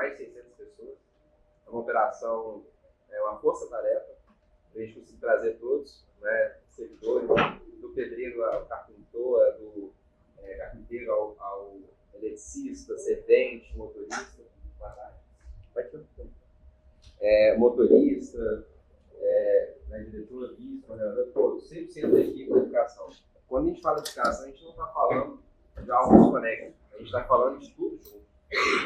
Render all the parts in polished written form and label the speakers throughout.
Speaker 1: mais de 600 pessoas. É uma operação, uma força-tarefa, para a gente conseguir trazer todos, né, servidores, do pedreiro ao carpintor, do carpinteiro ao eletricista, servente, motorista, motorista, diretor, vice, todos, 100% da equipe da educação. Quando a gente fala de educação, a gente não está falando de algo desconecto, a gente está falando de tudo junto,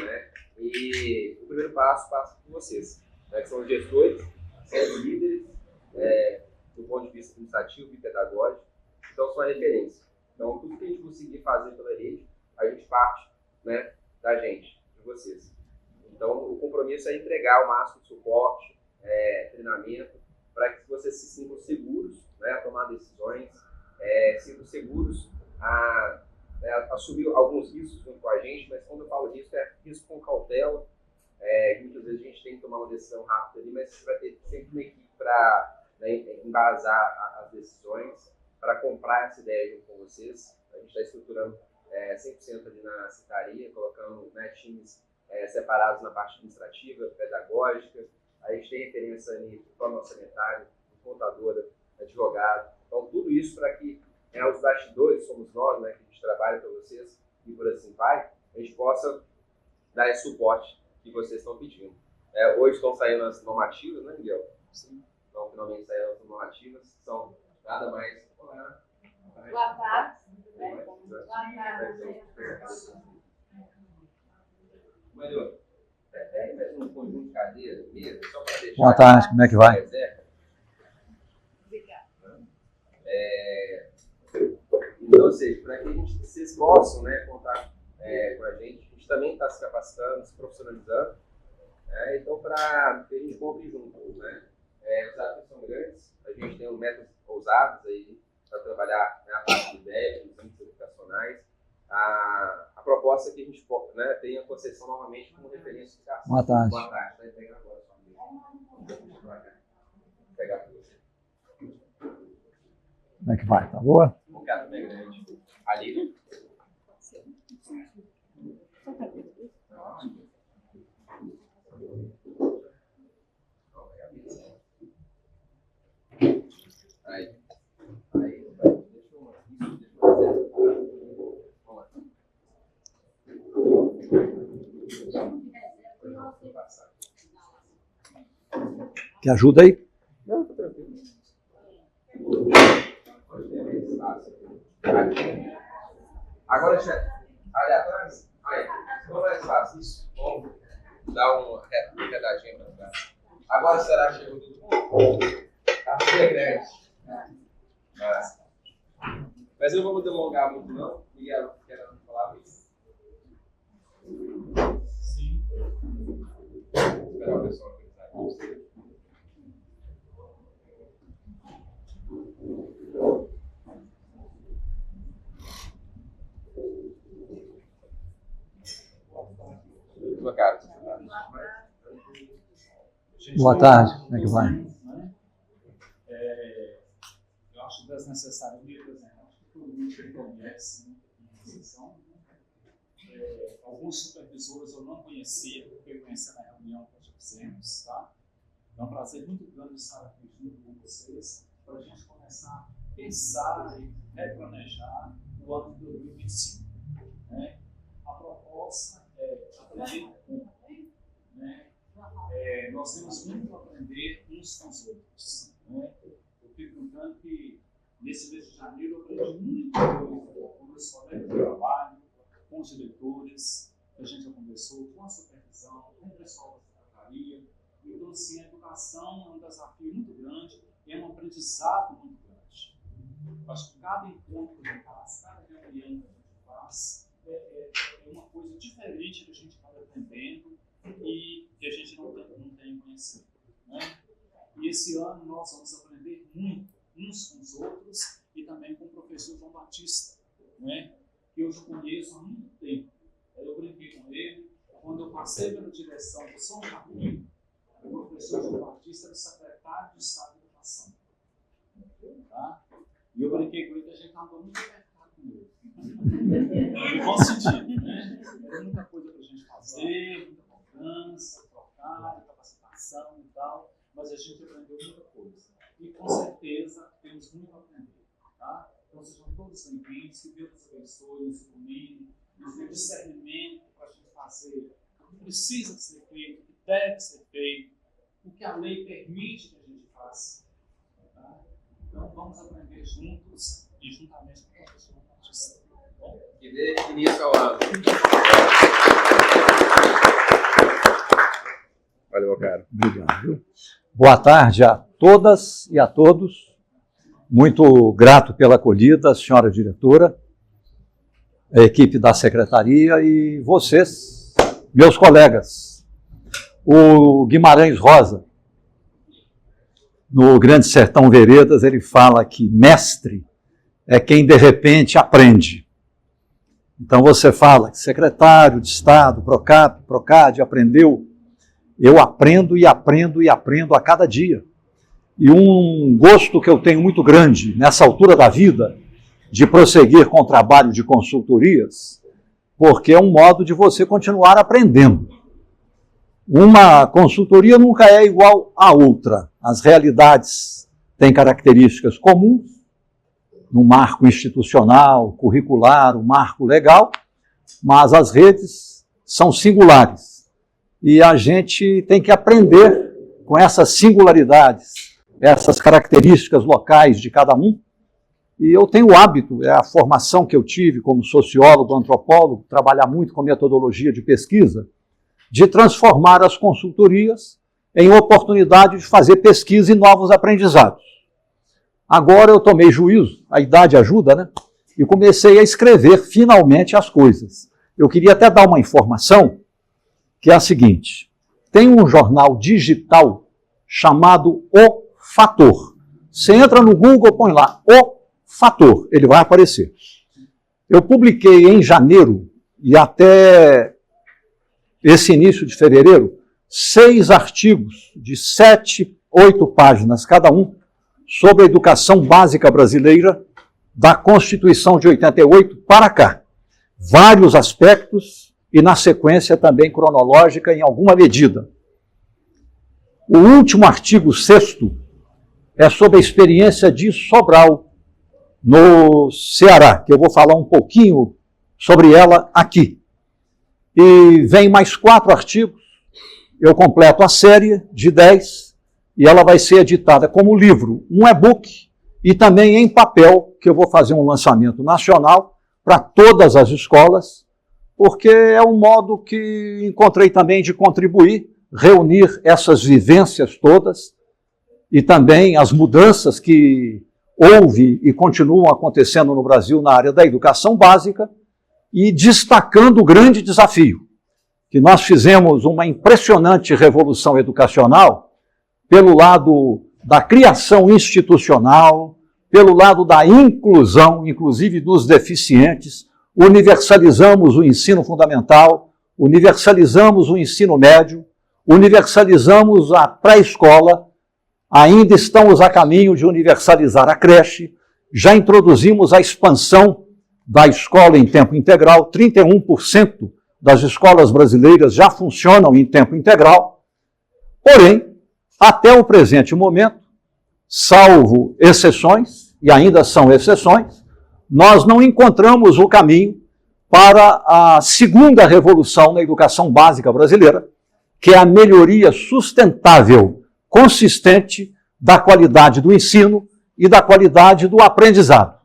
Speaker 1: né? E o primeiro passo passa por vocês, né, que são os gestores, são os líderes, do ponto de vista administrativo e pedagógico, então são a referência. Então, tudo que a gente conseguir fazer pela rede, a gente parte, né, da gente, de vocês. Então, o compromisso é entregar o máximo de suporte, treinamento, para que vocês se sintam seguros, né, a tomar decisões, sintam seguros a assumir alguns riscos junto com a gente, mas quando eu falo risco, é risco com cautela, que muitas vezes a gente tem que tomar uma decisão rápida ali, mas você vai ter sempre uma equipe para, né, embasar as decisões, para comprar essa ideia junto com vocês. A gente está estruturando 100% ali na secretaria, colocando, né, times separados na parte administrativa, pedagógica. A gente tem referência ali de plano orçamentário, contadora, advogado. Então, tudo isso para que os bastidores, somos nós, né, que a gente trabalha para vocês, e por assim vai, a gente possa dar esse suporte que vocês estão pedindo. Hoje estão saindo as normativas, né, Miguel? Sim. Então, finalmente saíram as normativas, que são nada mais...
Speaker 2: Boa tarde. Boa tarde.
Speaker 1: Mario, pega mais um conjunto de cadeira mesmo, só para deixar...
Speaker 3: Boa tarde, como é que vai?
Speaker 2: Obrigada.
Speaker 1: Então, ou seja, para que vocês possam, né, contar com a gente também está se capacitando, se profissionalizando, então para que a gente compre junto, né? Os desafios são grandes, a gente tem métodos ousados aí para trabalhar, né, a parte de ideia, os índices educacionais. A proposta é que a gente, né, tenha a Conceição novamente como referência de educação.
Speaker 3: Boa tarde.
Speaker 1: Boa tarde, está integrando agora só pegar para você.
Speaker 3: Como é que vai? Tá boa?
Speaker 1: Um cara bem grande. Ali. Aí, deixa eu fazer. Vamos lá.
Speaker 3: Quer ajuda aí?
Speaker 1: Não, tô tranquilo. Agora, chefe, ali atrás, aí, não é fácil isso. Vamos dar uma redadinha para trás. Agora será que chegou todo mundo? A é grande. Mas eu não vou me delongar muito, não. Miguel, quero falar isso. Sim. Vou esperar o pessoal pensar aqui. Boa tarde.
Speaker 3: Boa tarde, como é que vai?
Speaker 4: Eu acho desnecessário me apresentar, acho que todo mundo conhece, alguns supervisores eu não conhecia, porque eu conheci na reunião que nós fizemos, tá? É um prazer muito grande estar aqui junto com vocês, para a gente começar a pensar e replanejar o ano de 2025. Né? A proposta é aprender com, né? Nós temos muito a aprender uns com os outros. Né? Eu fico contando que nesse mês de janeiro eu aprendi muita coisa com meus colegas de trabalho, com os diretores, que a gente já conversou, com a supervisão, com o pessoal da secretaria. Então, assim, a educação é um desafio muito grande e é um aprendizado muito grande. Eu acho que cada encontro que a gente faz, cada reunião que a gente faz, é uma coisa diferente que a gente vai aprendendo e que a gente não tem conhecido. Né? E esse ano nós vamos aprender muito uns com os outros e também com o professor João Batista, né? Que eu já conheço há muito tempo. Eu brinquei com ele, quando eu passei pela direção do São Carlinho, o professor João Batista era o secretário de Estado de Educação. Tá? E eu brinquei com ele que a gente estava muito apertado com ele. No bom sentido, né? Era muita coisa para a gente fazer, muita liderança, trocar, capacitação e tal, mas a gente aprendeu muita coisa. E com certeza temos muito a aprender. Tá? Então sejam todos bem-vindos, que Deus abençoe, nos ilumine, nos dê discernimento para a gente fazer o que precisa ser feito, o que deve ser feito, o que a lei permite que a gente faça. Tá? Então vamos aprender juntos e juntamente com a professora Patrícia.
Speaker 1: Que dê início ao ano. Valeu, cara.
Speaker 3: Obrigado. Boa tarde a todas e a todos. Muito grato pela acolhida, senhora diretora, a equipe da secretaria e vocês, meus colegas. O Guimarães Rosa, no Grande Sertão Veredas, ele fala que mestre é quem de repente aprende. Então você fala que secretário de Estado, Procad, aprendeu. Eu aprendo e aprendo e aprendo a cada dia. E um gosto que eu tenho muito grande nessa altura da vida de prosseguir com o trabalho de consultorias, porque é um modo de você continuar aprendendo. Uma consultoria nunca é igual à outra. As realidades têm características comuns, no marco institucional, curricular, o marco legal, mas as redes são singulares. E a gente tem que aprender com essas singularidades, essas características locais de cada um. E eu tenho o hábito, é a formação que eu tive como sociólogo, antropólogo, trabalhar muito com metodologia de pesquisa, de transformar as consultorias em oportunidade de fazer pesquisa e novos aprendizados. Agora eu tomei juízo, a idade ajuda, né? E comecei a escrever finalmente as coisas. Eu queria até dar uma informação, que é a seguinte: tem um jornal digital chamado O Fator. Você entra no Google, põe lá O Fator, ele vai aparecer. Eu publiquei em janeiro e até esse início de fevereiro 6 artigos de 7, 8 páginas cada um sobre a educação básica brasileira da Constituição de 88 para cá. Vários aspectos e na sequência também cronológica em alguma medida. O último artigo 6º é sobre a experiência de Sobral, no Ceará, que eu vou falar um pouquinho sobre ela aqui. E vem mais 4 artigos, eu completo a série de 10, e ela vai ser editada como livro, um e-book, e também em papel, que eu vou fazer um lançamento nacional para todas as escolas, porque é um modo que encontrei também de contribuir, reunir essas vivências todas, e também as mudanças que houve e continuam acontecendo no Brasil na área da educação básica, e destacando o grande desafio, que nós fizemos uma impressionante revolução educacional pelo lado da criação institucional, pelo lado da inclusão, inclusive dos deficientes, universalizamos o ensino fundamental, universalizamos o ensino médio, universalizamos a pré-escola, ainda estamos a caminho de universalizar a creche, já introduzimos a expansão da escola em tempo integral, 31% das escolas brasileiras já funcionam em tempo integral, porém, até o presente momento, salvo exceções, e ainda são exceções, nós não encontramos o caminho para a segunda revolução na educação básica brasileira, que é a melhoria sustentável, consistente da qualidade do ensino e da qualidade do aprendizado,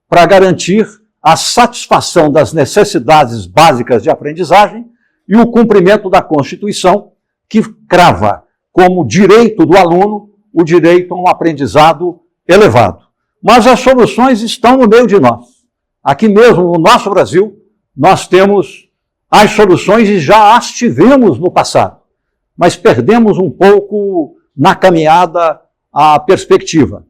Speaker 3: para garantir a satisfação das necessidades básicas de aprendizagem e o cumprimento da Constituição, que crava como direito do aluno o direito a um aprendizado elevado. Mas as soluções estão no meio de nós. Aqui mesmo, no nosso Brasil, nós temos as soluções e já as tivemos no passado, mas perdemos um pouco na caminhada a perspectiva.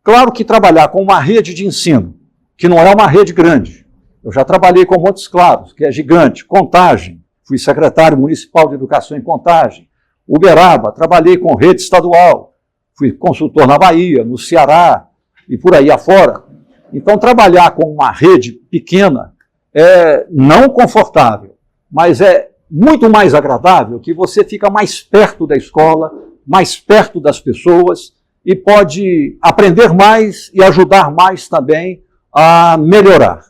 Speaker 3: Claro que trabalhar com uma rede de ensino, que não é uma rede grande. Eu já trabalhei com Montes Claros, que é gigante, Contagem, fui secretário municipal de educação em Contagem, Uberaba, trabalhei com rede estadual, fui consultor na Bahia, no Ceará e por aí afora. Então, trabalhar com uma rede pequena é não confortável, mas é muito mais agradável, que você fica mais perto da escola, mais perto das pessoas e pode aprender mais e ajudar mais também a melhorar.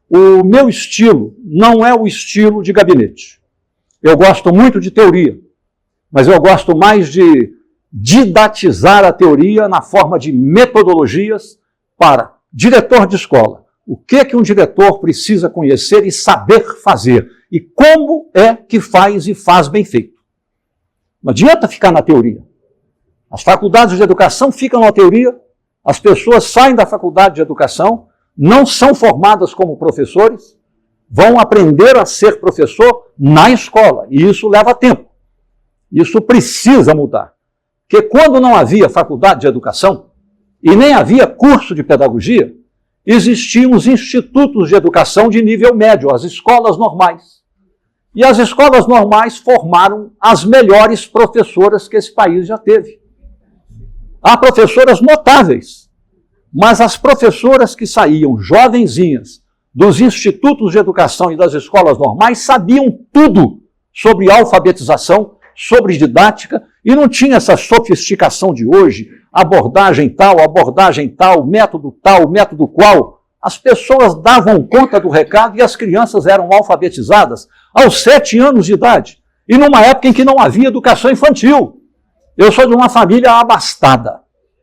Speaker 3: O meu estilo não é o estilo de gabinete. Eu gosto muito de teoria, mas eu gosto mais de didatizar a teoria na forma de metodologias para diretor de escola. O que um diretor precisa conhecer e saber fazer e como é que faz e faz bem feito. Não adianta ficar na teoria. As faculdades de educação ficam na teoria, as pessoas saem da faculdade de educação, não são formadas como professores, vão aprender a ser professor na escola, e isso leva tempo. Isso precisa mudar. Porque quando não havia faculdade de educação, e nem havia curso de pedagogia, existiam os institutos de educação de nível médio, as escolas normais. E as escolas normais formaram as melhores professoras que esse país já teve. Há professoras notáveis, mas as professoras que saíam jovenzinhas dos institutos de educação e das escolas normais sabiam tudo sobre alfabetização, sobre didática, e não tinha essa sofisticação de hoje, abordagem tal, método qual. As pessoas davam conta do recado e as crianças eram alfabetizadas aos 7 anos de idade, e numa época em que não havia educação infantil. Eu sou de uma família abastada.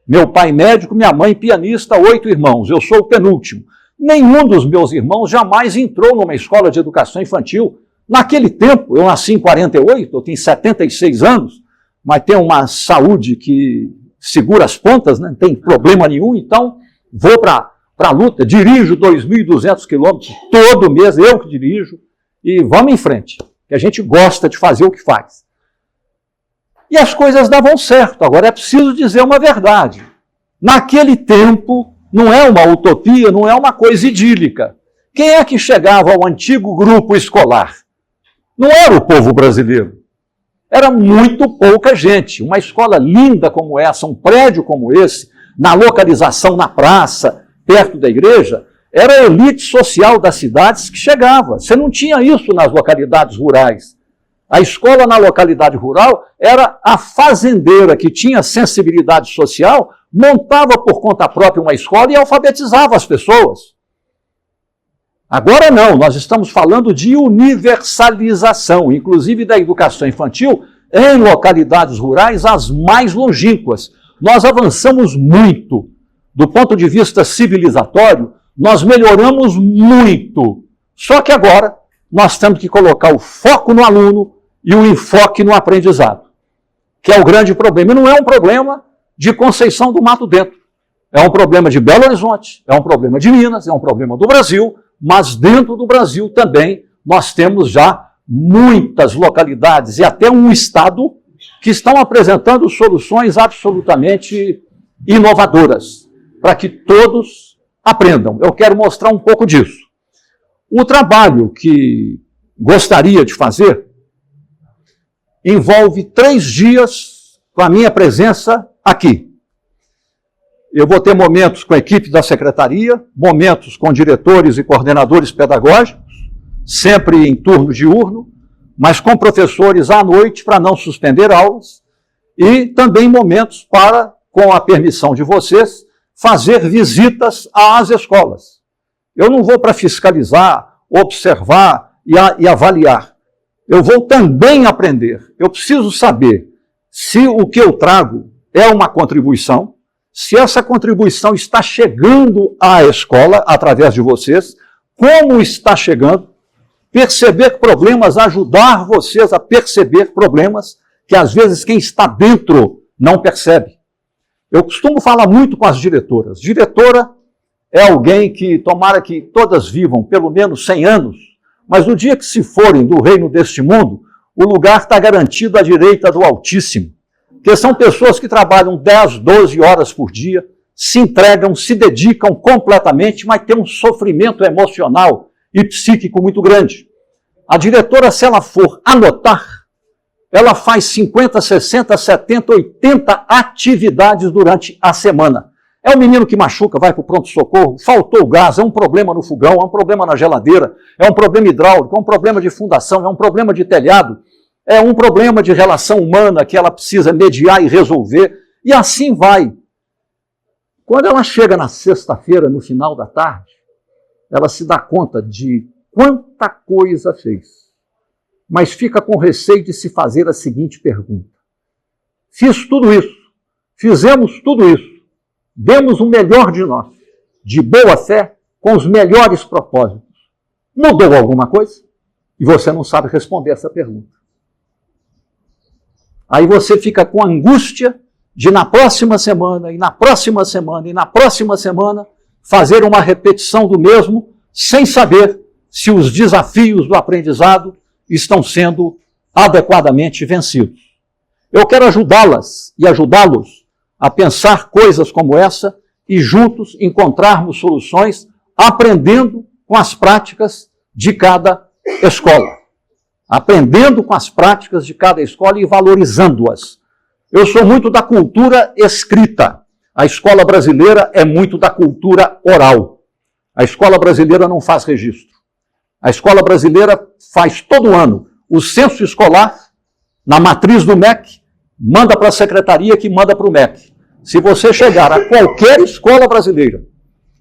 Speaker 3: Meu pai médico, minha mãe pianista, 8 irmãos. Eu sou o penúltimo. Nenhum dos meus irmãos jamais entrou numa escola de educação infantil. Naquele tempo, eu nasci em 48, eu tenho 76 anos, mas tenho uma saúde que segura as pontas, né? Não tem problema nenhum, então vou para a luta, dirijo 2.200 quilômetros todo mês, eu que dirijo, e vamos em frente, que a gente gosta de fazer o que faz. E as coisas davam certo. Agora é preciso dizer uma verdade. Naquele tempo, não é uma utopia, não é uma coisa idílica. Quem é que chegava ao antigo grupo escolar? Não era o povo brasileiro. Era muito pouca gente. Uma escola linda como essa, um prédio como esse, na localização na praça, perto da igreja, era a elite social das cidades que chegava. Você não tinha isso nas localidades rurais. A escola na localidade rural era a fazendeira que tinha sensibilidade social, montava por conta própria uma escola e alfabetizava as pessoas. Agora não, nós estamos falando de universalização, inclusive da educação infantil, em localidades rurais as mais longínquas. Nós avançamos muito. Do ponto de vista civilizatório, nós melhoramos muito. Só que agora nós temos que colocar o foco no aluno e o enfoque no aprendizado, que é o grande problema. E não é um problema de Conceição do Mato Dentro. É um problema de Belo Horizonte, é um problema de Minas, é um problema do Brasil, mas dentro do Brasil também nós temos já muitas localidades e até um estado que estão apresentando soluções absolutamente inovadoras para que todos aprendam. Eu quero mostrar um pouco disso. O trabalho que gostaria de fazer envolve 3 dias com a minha presença aqui. Eu vou ter momentos com a equipe da secretaria, momentos com diretores e coordenadores pedagógicos, sempre em turno diurno, mas com professores à noite para não suspender aulas, e também momentos para, com a permissão de vocês, fazer visitas às escolas. Eu não vou para fiscalizar, observar e avaliar. Eu vou também aprender. Eu preciso saber se o que eu trago é uma contribuição, se essa contribuição está chegando à escola através de vocês, como está chegando, perceber problemas, ajudar vocês a perceber problemas que às vezes quem está dentro não percebe. Eu costumo falar muito com as diretoras. Diretora é alguém que, tomara que todas vivam pelo menos 100 anos, mas no dia que se forem do reino deste mundo, o lugar está garantido à direita do Altíssimo. Porque são pessoas que trabalham 10, 12 horas por dia, se entregam, se dedicam completamente, mas tem um sofrimento emocional e psíquico muito grande. A diretora, se ela for anotar, ela faz 50, 60, 70, 80 atividades durante a semana. É um menino que machuca, vai para o pronto-socorro, faltou gás, é um problema no fogão, é um problema na geladeira, é um problema hidráulico, é um problema de fundação, é um problema de telhado, é um problema de relação humana que ela precisa mediar e resolver, e assim vai. Quando ela chega na sexta-feira, no final da tarde, ela se dá conta de quanta coisa fez, mas fica com receio de se fazer a seguinte pergunta: fiz tudo isso, fizemos tudo isso, demos o melhor de nós, de boa fé, com os melhores propósitos. Mudou alguma coisa? E você não sabe responder essa pergunta. Aí você fica com angústia de na próxima semana, e na próxima semana, e na próxima semana, fazer uma repetição do mesmo, sem saber se os desafios do aprendizado estão sendo adequadamente vencidos. Eu quero ajudá-las e ajudá-los a pensar coisas como essa e juntos encontrarmos soluções aprendendo com as práticas de cada escola. Aprendendo com as práticas de cada escola e valorizando-as. Eu sou muito da cultura escrita. A escola brasileira é muito da cultura oral. A escola brasileira não faz registro. A escola brasileira faz todo ano o censo escolar na matriz do MEC, manda para a secretaria que manda para o MEC. Se você chegar a qualquer escola brasileira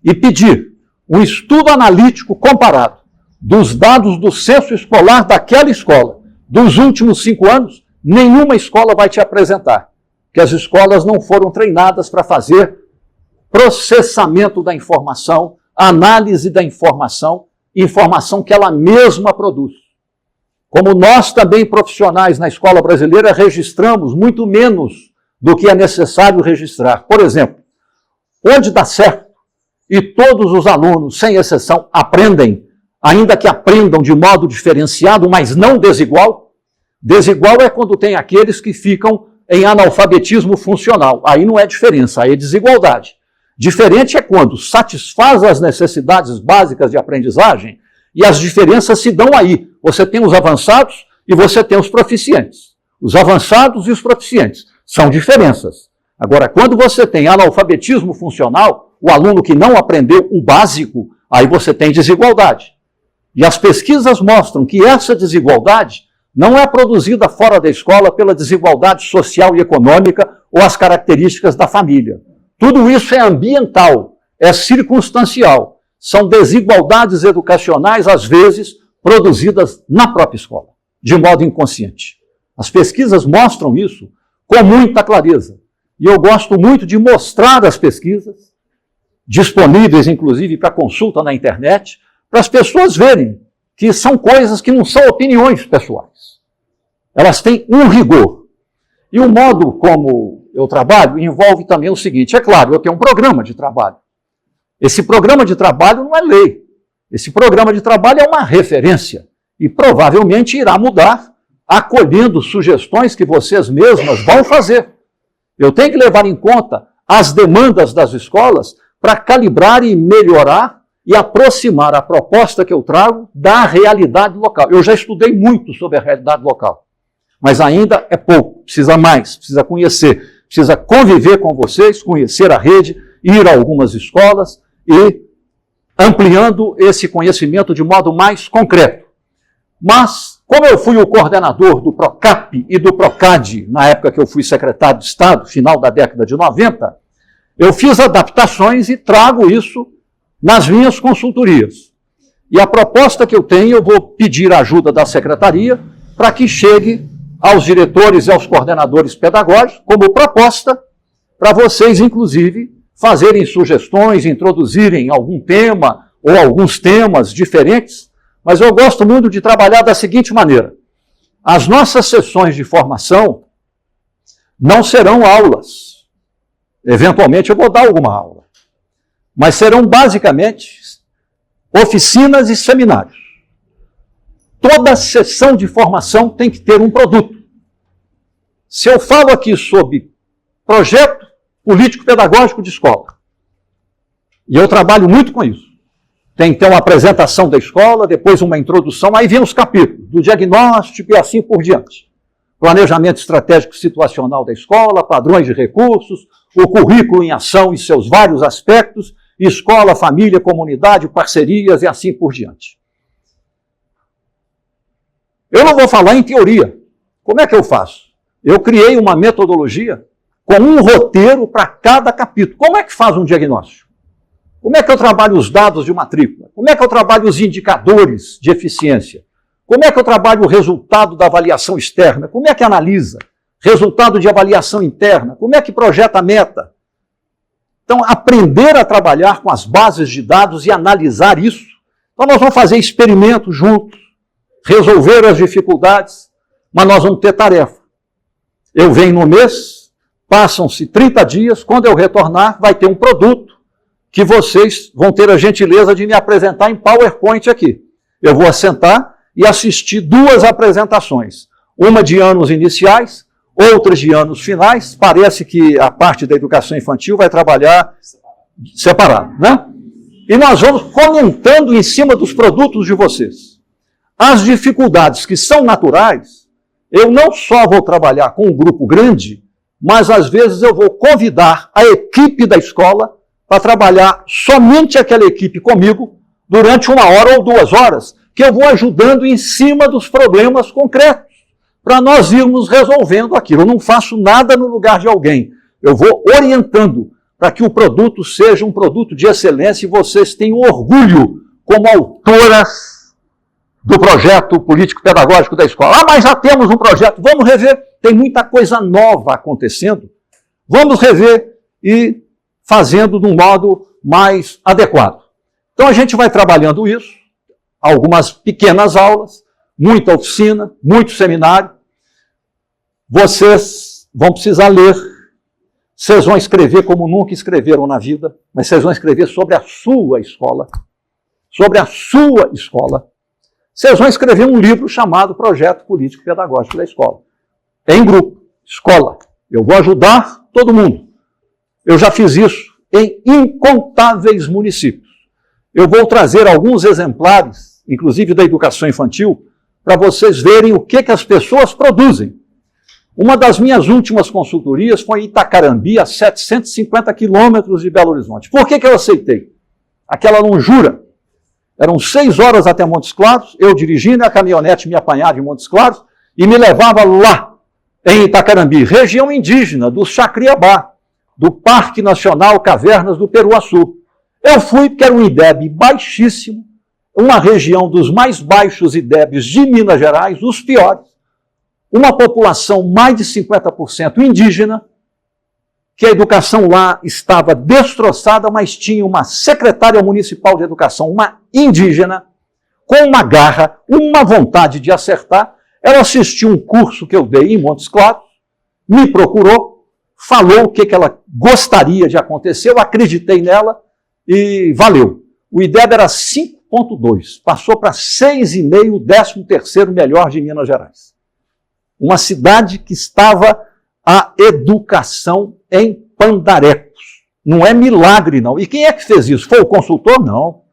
Speaker 3: e pedir um estudo analítico comparado dos dados do censo escolar daquela escola dos últimos 5 anos, nenhuma escola vai te apresentar, que as escolas não foram treinadas para fazer processamento da informação, análise da informação, informação que ela mesma produz. Como nós também, profissionais na escola brasileira, registramos muito menos do que é necessário registrar. Por exemplo, onde dá certo e todos os alunos, sem exceção, aprendem, ainda que aprendam de modo diferenciado, mas não desigual. Desigual é quando tem aqueles que ficam em analfabetismo funcional. Aí não é diferença, aí é desigualdade. Diferente é quando satisfaz as necessidades básicas de aprendizagem e as diferenças se dão aí. Você tem os avançados e você tem os proficientes. Os avançados e os proficientes são diferenças. Agora, quando você tem analfabetismo funcional, o aluno que não aprendeu o básico, aí você tem desigualdade. E as pesquisas mostram que essa desigualdade não é produzida fora da escola pela desigualdade social e econômica ou as características da família. Tudo isso é ambiental, é circunstancial. São desigualdades educacionais, às vezes, produzidas na própria escola, de modo inconsciente. As pesquisas mostram isso com muita clareza. E eu gosto muito de mostrar as pesquisas, disponíveis, inclusive, para consulta na internet, para as pessoas verem que são coisas que não são opiniões pessoais. Elas têm um rigor. E o modo como eu trabalho envolve também o seguinte: é claro, eu tenho um programa de trabalho. Esse programa de trabalho não é lei. Esse programa de trabalho é uma referência e provavelmente irá mudar, acolhendo sugestões que vocês mesmas vão fazer. Eu tenho que levar em conta as demandas das escolas para calibrar e melhorar e aproximar a proposta que eu trago da realidade local. Eu já estudei muito sobre a realidade local, mas ainda é pouco, precisa mais, precisa conhecer, precisa conviver com vocês, conhecer a rede, ir a algumas escolas e ampliando esse conhecimento de modo mais concreto. Mas, como eu fui o coordenador do PROCAP e do PROCAD, na época que eu fui secretário de Estado, final da década de 90, eu fiz adaptações e trago isso nas minhas consultorias. E a proposta que eu tenho, eu vou pedir a ajuda da secretaria para que chegue aos diretores e aos coordenadores pedagógicos como proposta para vocês, inclusive, fazerem sugestões, introduzirem algum tema ou alguns temas diferentes, mas eu gosto muito de trabalhar da seguinte maneira: as nossas sessões de formação não serão aulas. Eventualmente eu vou dar alguma aula, mas serão basicamente oficinas e seminários. Toda sessão de formação tem que ter um produto. Se eu falo aqui sobre projeto político-pedagógico de escola, e eu trabalho muito com isso, tem que ter uma apresentação da escola, depois uma introdução, aí vem os capítulos do diagnóstico e assim por diante. Planejamento estratégico situacional da escola, padrões de recursos, o currículo em ação em seus vários aspectos, escola, família, comunidade, parcerias e assim por diante. Eu não vou falar em teoria. Como é que eu faço? Eu criei uma metodologia com um roteiro para cada capítulo. Como é que faz um diagnóstico? Como é que eu trabalho os dados de matrícula? Como é que eu trabalho os indicadores de eficiência? Como é que eu trabalho o resultado da avaliação externa? Como é que analisa? Resultado de avaliação interna? Como é que projeta a meta? Então, aprender a trabalhar com as bases de dados e analisar isso. Então, nós vamos fazer experimentos juntos, resolver as dificuldades, mas nós vamos ter tarefa. Eu venho no mês, passam-se 30 dias, quando eu retornar, vai ter um produto que vocês vão ter a gentileza de me apresentar em PowerPoint aqui. Eu vou assentar e assistir 2 apresentações. Uma de anos iniciais, outras de anos finais. Parece que a parte da educação infantil vai trabalhar separado, né? E nós vamos comentando em cima dos produtos de vocês. As dificuldades que são naturais, eu não só vou trabalhar com um grupo grande, mas às vezes eu vou convidar a equipe da escola para trabalhar somente aquela equipe comigo durante 1 hora ou 2 horas, que eu vou ajudando em cima dos problemas concretos, para nós irmos resolvendo aquilo. Eu não faço nada no lugar de alguém. Eu vou orientando para que o produto seja um produto de excelência e vocês tenham orgulho como autoras do projeto político-pedagógico da escola. Ah, mas já temos um projeto, vamos rever. Tem muita coisa nova acontecendo. Vamos rever e fazendo de um modo mais adequado. Então a gente vai trabalhando isso, algumas pequenas aulas, muita oficina, muito seminário. Vocês vão precisar ler. Vocês vão escrever como nunca escreveram na vida, mas vocês vão escrever sobre a sua escola. Sobre a sua escola. Vocês vão escrever um livro chamado Projeto Político Pedagógico da Escola. Em grupo, escola. Eu vou ajudar todo mundo. Eu já fiz isso em incontáveis municípios. Eu vou trazer alguns exemplares, inclusive da educação infantil, para vocês verem o que as pessoas produzem. Uma das minhas últimas consultorias foi em Itacarambi, a 750 quilômetros de Belo Horizonte. Por que eu aceitei? Aquela longura. Eram 6 horas até Montes Claros, eu dirigindo, a caminhonete me apanhava em Montes Claros e me levava lá, em Itacarambi, região indígena do Chacriabá, do Parque Nacional Cavernas do Peruaçu. Eu fui porque era um IDEB baixíssimo, uma região dos mais baixos IDEBs de Minas Gerais, os piores, uma população mais de 50% indígena, que a educação lá estava destroçada, mas tinha uma secretária municipal de educação, uma indígena, com uma garra, uma vontade de acertar. Ela assistiu um curso que eu dei em Montes Claros, me procurou, falou o que ela gostaria de acontecer, eu acreditei nela e valeu. O IDEB era 5,2, passou para 6,5, 13º melhor de Minas Gerais. Uma cidade que estava a educação em pandarecos. Não é milagre, não. E quem é que fez isso? Foi o consultor? Não.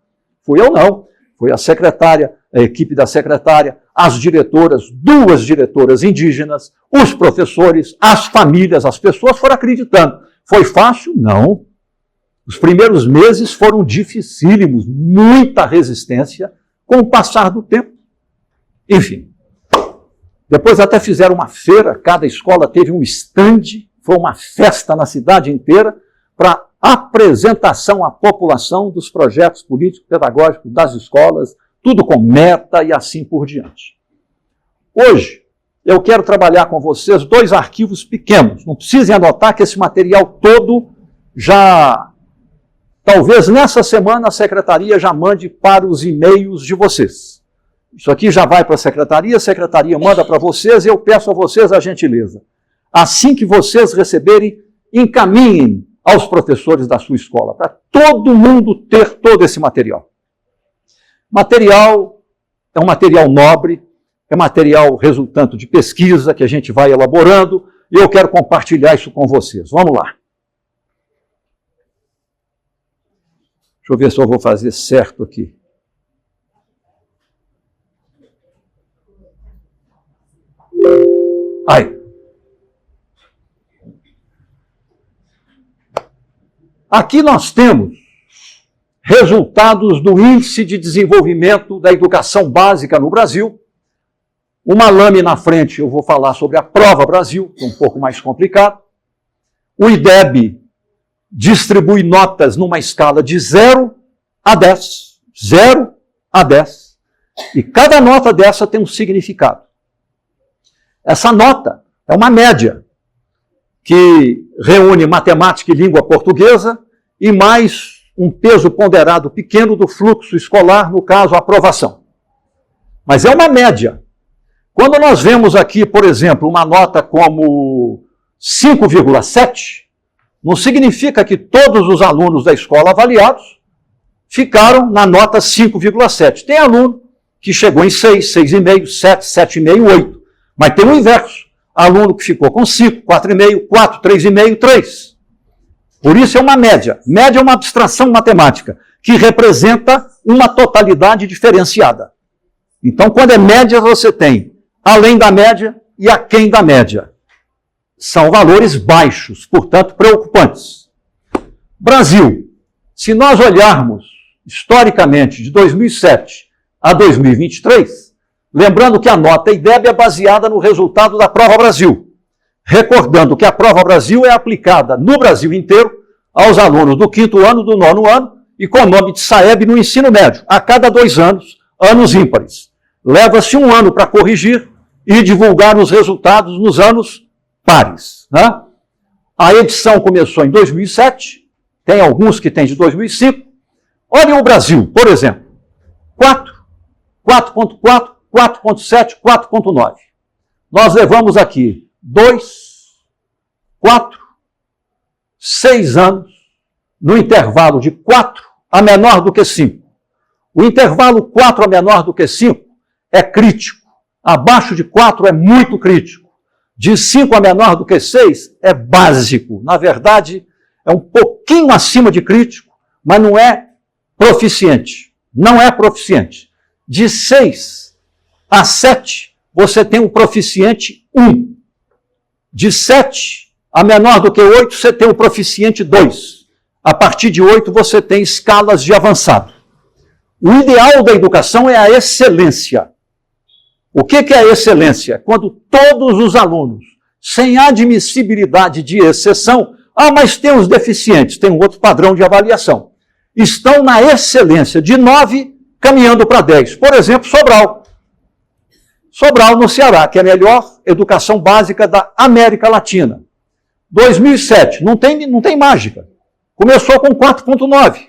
Speaker 3: Fui eu, não. Foi a secretária, a equipe da secretária, as diretoras, 2 diretoras indígenas, os professores, as famílias, as pessoas foram acreditando. Foi fácil? Não. Os primeiros meses foram dificílimos, muita resistência com o passar do tempo. Enfim. Depois até fizeram uma feira, cada escola teve um stand, foi uma festa na cidade inteira para apresentação à população dos projetos político-pedagógicos das escolas, tudo com meta e assim por diante. Hoje, eu quero trabalhar com vocês 2 arquivos pequenos. Não precisem anotar que esse material todo já... Talvez nessa semana a secretaria já mande para os e-mails de vocês. Isso aqui já vai para a secretaria manda para vocês e eu peço a vocês a gentileza. Assim que vocês receberem, encaminhem aos professores da sua escola, para todo mundo ter todo esse material. Material é um material nobre, é material resultante de pesquisa que a gente vai elaborando e eu quero compartilhar isso com vocês. Vamos lá. Deixa eu ver se eu vou fazer certo aqui. Ai. Aqui nós temos resultados do Índice de Desenvolvimento da Educação Básica no Brasil. Uma lâmina à frente eu vou falar sobre a Prova Brasil, que é um pouco mais complicado. O IDEB distribui notas numa escala de 0 a 10. 0 a 10. E cada nota dessa tem um significado. Essa nota é uma média que reúne matemática e língua portuguesa e mais um peso ponderado pequeno do fluxo escolar, no caso, a aprovação. Mas é uma média. Quando nós vemos aqui, por exemplo, uma nota como 5,7, não significa que todos os alunos da escola avaliados ficaram na nota 5,7. Tem aluno que chegou em 6, 6,5, 7, 7,5, 8. Mas tem o inverso. Aluno que ficou com 5, 4,5, 4, 3,5, 3. Por isso é uma média. Média é uma abstração matemática que representa uma totalidade diferenciada. Então, quando é média, você tem além da média e aquém da média. São valores baixos, portanto, preocupantes. Brasil, se nós olharmos historicamente de 2007 a 2023, lembrando que a nota IDEB é baseada no resultado da Prova Brasil. Recordando que a Prova Brasil é aplicada no Brasil inteiro aos alunos do 5º ano, do 9º ano e com o nome de SAEB no ensino médio, a cada 2 anos, anos ímpares. Leva-se 1 ano para corrigir e divulgar os resultados nos anos pares. Né? A edição começou em 2007, tem alguns que tem de 2005. Olhem o Brasil, por exemplo, 4, 4.4, 4.7, 4.9. Nós levamos aqui 2, 4, 6 anos, no intervalo de 4 a menor do que 5. O intervalo 4 a menor do que 5 é crítico. Abaixo de 4 é muito crítico. De 5 a menor do que 6 é básico. Na verdade, é um pouquinho acima de crítico, mas não é proficiente. Não é proficiente. De 6 a 7, você tem um proficiente 1. De 7 a menor do que 8, você tem um proficiente 2. A partir de 8, você tem escalas de avançado. O ideal da educação é a excelência. O que é a excelência? Quando todos os alunos, sem admissibilidade de exceção, mas tem os deficientes, tem um outro padrão de avaliação, estão na excelência de 9, caminhando para 10. Por exemplo, Sobral. Sobral, no Ceará, que é a melhor educação básica da América Latina. 2007, não tem mágica. Começou com 4.9.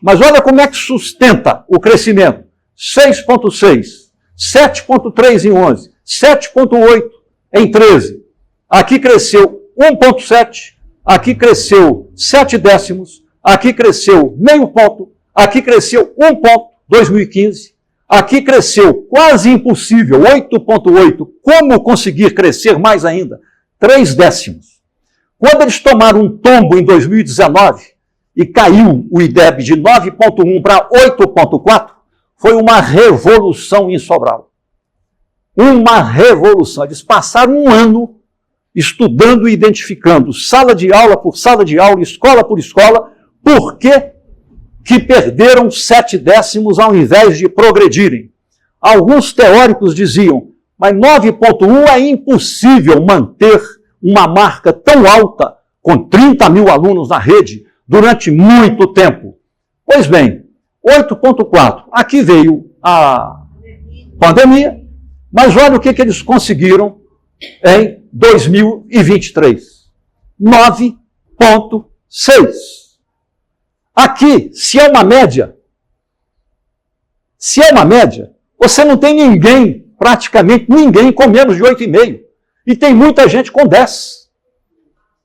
Speaker 3: Mas olha como é que sustenta o crescimento. 6.6. 7.3 em 11, 7.8 em 13. Aqui cresceu 1.7, aqui cresceu 7 décimos, aqui cresceu meio ponto, aqui cresceu 1 ponto, 2015, aqui cresceu quase impossível, 8.8. Como conseguir crescer mais ainda? 3 décimos. Quando eles tomaram um tombo em 2019 e caiu o IDEB de 9.1 para 8.4, foi uma revolução em Sobral. Uma revolução. Eles passaram 1 ano estudando e identificando, sala de aula por sala de aula, escola por escola, por que perderam 7 décimos ao invés de progredirem. Alguns teóricos diziam, mas 9.1 é impossível manter uma marca tão alta, com 30 mil alunos na rede, durante muito tempo. Pois bem, 8.4. Aqui veio a pandemia, mas olha o que eles conseguiram em 2023. 9.6. Aqui, se é uma média, você não tem ninguém, praticamente ninguém, com menos de 8,5. E tem muita gente com 10.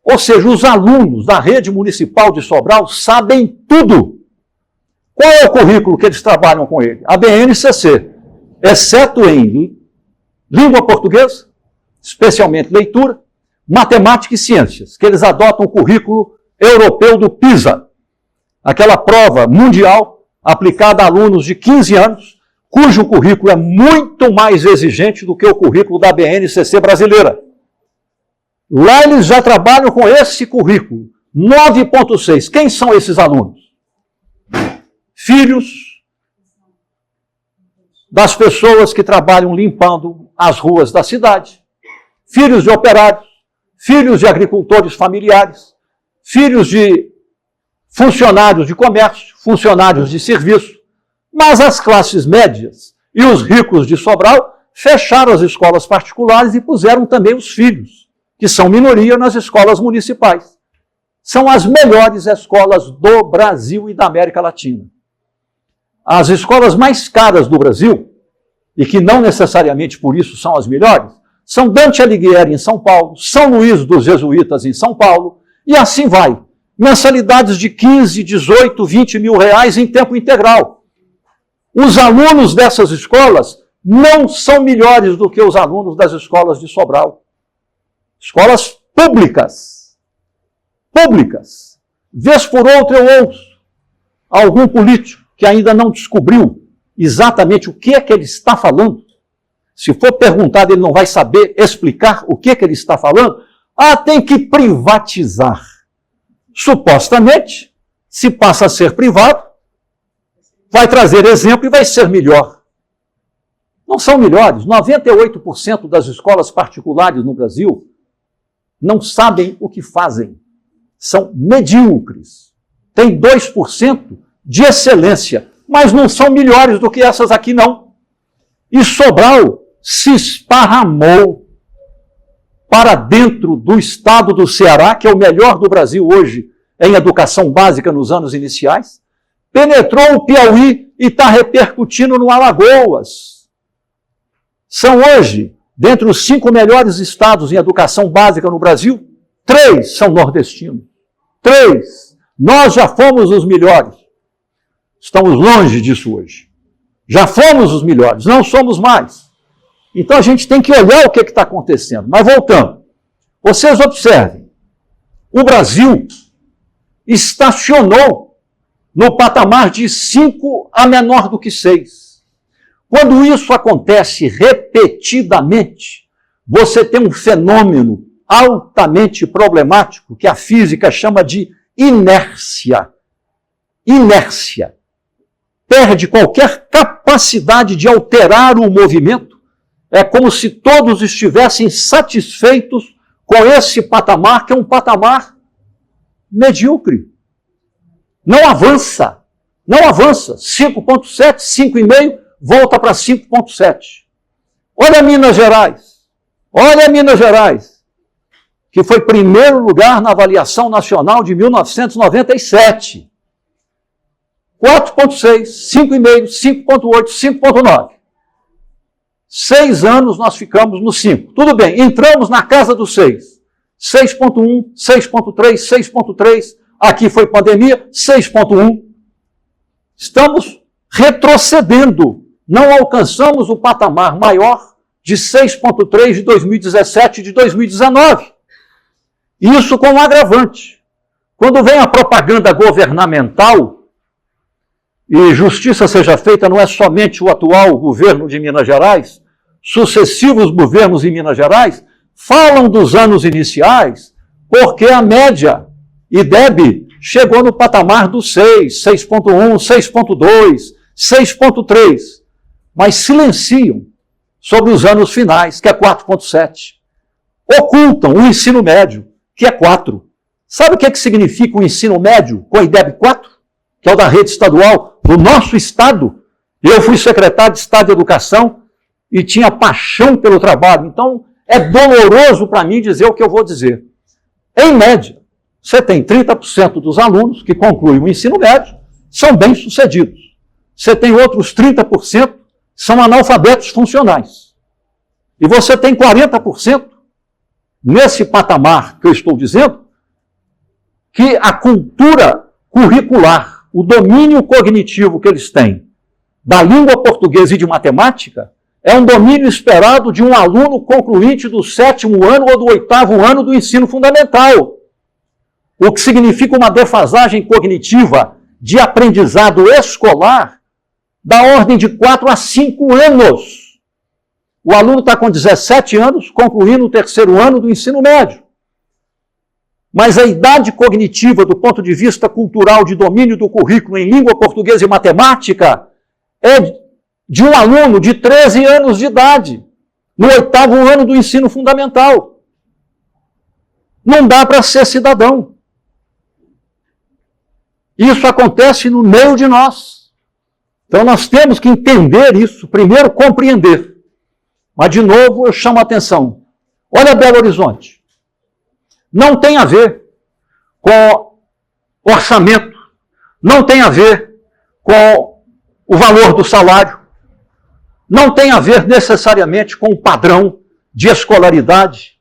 Speaker 3: Ou seja, os alunos da rede municipal de Sobral sabem tudo. Qual é o currículo que eles trabalham com ele? A BNCC, exceto em língua portuguesa, especialmente leitura, matemática e ciências, que eles adotam o currículo europeu do PISA, aquela prova mundial aplicada a alunos de 15 anos, cujo currículo é muito mais exigente do que o currículo da BNCC brasileira. Lá eles já trabalham com esse currículo, 9,6. Quem são esses alunos? Filhos das pessoas que trabalham limpando as ruas da cidade, filhos de operários, filhos de agricultores familiares, filhos de funcionários de comércio, funcionários de serviço. Mas as classes médias e os ricos de Sobral fecharam as escolas particulares e puseram também os filhos, que são minoria, nas escolas municipais. São as melhores escolas do Brasil e da América Latina. As escolas mais caras do Brasil, e que não necessariamente por isso são as melhores, são Dante Alighieri em São Paulo, São Luís dos Jesuítas em São Paulo, e assim vai. Mensalidades de 15, 18, 20 mil reais em tempo integral. Os alunos dessas escolas não são melhores do que os alunos das escolas de Sobral. Escolas públicas. Públicas. Vez por outra eu ouço algum político que ainda não descobriu exatamente o que é que ele está falando. Se for perguntado, ele não vai saber explicar o que é que ele está falando. Ah, tem que privatizar. Supostamente, se passa a ser privado, vai trazer exemplo e vai ser melhor. Não são melhores. 98% das escolas particulares no Brasil não sabem o que fazem. São medíocres. Tem 2% de excelência, mas não são melhores do que essas aqui, não. E Sobral se esparramou para dentro do estado do Ceará, que é o melhor do Brasil hoje em educação básica nos anos iniciais, penetrou o Piauí e está repercutindo no Alagoas. São hoje, dentre os 5 melhores estados em educação básica no Brasil, 3 são nordestinos. 3. Nós já fomos os melhores. Estamos longe disso hoje. Já fomos os melhores, não somos mais. Então a gente tem que olhar o que está acontecendo. Mas voltando, vocês observem, o Brasil estacionou no patamar de 5 a menor do que 6. Quando isso acontece repetidamente, você tem um fenômeno altamente problemático que a física chama de inércia. Inércia. Perde qualquer capacidade de alterar o movimento. É como se todos estivessem satisfeitos com esse patamar, que é um patamar medíocre. Não avança. Não avança. 5,7, 5,5, volta para 5,7. Olha Minas Gerais. Olha Minas Gerais, que foi primeiro lugar na avaliação nacional de 1997. 4,6, 5,5, 5,8, 5,9. 6 anos nós ficamos no 5. Tudo bem, entramos na casa do 6. 6,1, 6,3, 6,3. Aqui foi pandemia, 6,1. Estamos retrocedendo. Não alcançamos o patamar maior de 6,3 de 2017 e de 2019. Isso com um agravante. Quando vem a propaganda governamental, e justiça seja feita, não é somente o atual governo de Minas Gerais, sucessivos governos em Minas Gerais falam dos anos iniciais, porque a média IDEB chegou no patamar do 6, 6,1, 6,2, 6,3, mas silenciam sobre os anos finais, que é 4,7. Ocultam o ensino médio, que é 4. Sabe o que significa o ensino médio com a IDEB 4? Que é o da rede estadual do nosso estado. Eu fui secretário de Estado de Educação e tinha paixão pelo trabalho. Então, é doloroso para mim dizer o que eu vou dizer. Em média, você tem 30% dos alunos que concluem o ensino médio, são bem-sucedidos. Você tem outros 30% são analfabetos funcionais. E você tem 40% nesse patamar que eu estou dizendo, que a cultura curricular, o domínio cognitivo que eles têm da língua portuguesa e de matemática é um domínio esperado de um aluno concluinte do 7º ano ou do 8º ano do ensino fundamental. O que significa uma defasagem cognitiva de aprendizado escolar da ordem de 4 a 5 anos. O aluno está com 17 anos concluindo o 3º ano do ensino médio. Mas a idade cognitiva, do ponto de vista cultural, de domínio do currículo em língua portuguesa e matemática, é de um aluno de 13 anos de idade, no 8º ano do ensino fundamental. Não dá para ser cidadão. Isso acontece no meio de nós. Então nós temos que entender isso, primeiro compreender. Mas, de novo, eu chamo a atenção. Olha Belo Horizonte. Não tem a ver com orçamento, não tem a ver com o valor do salário, não tem a ver necessariamente com o padrão de escolaridade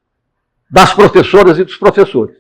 Speaker 3: das professoras e dos professores.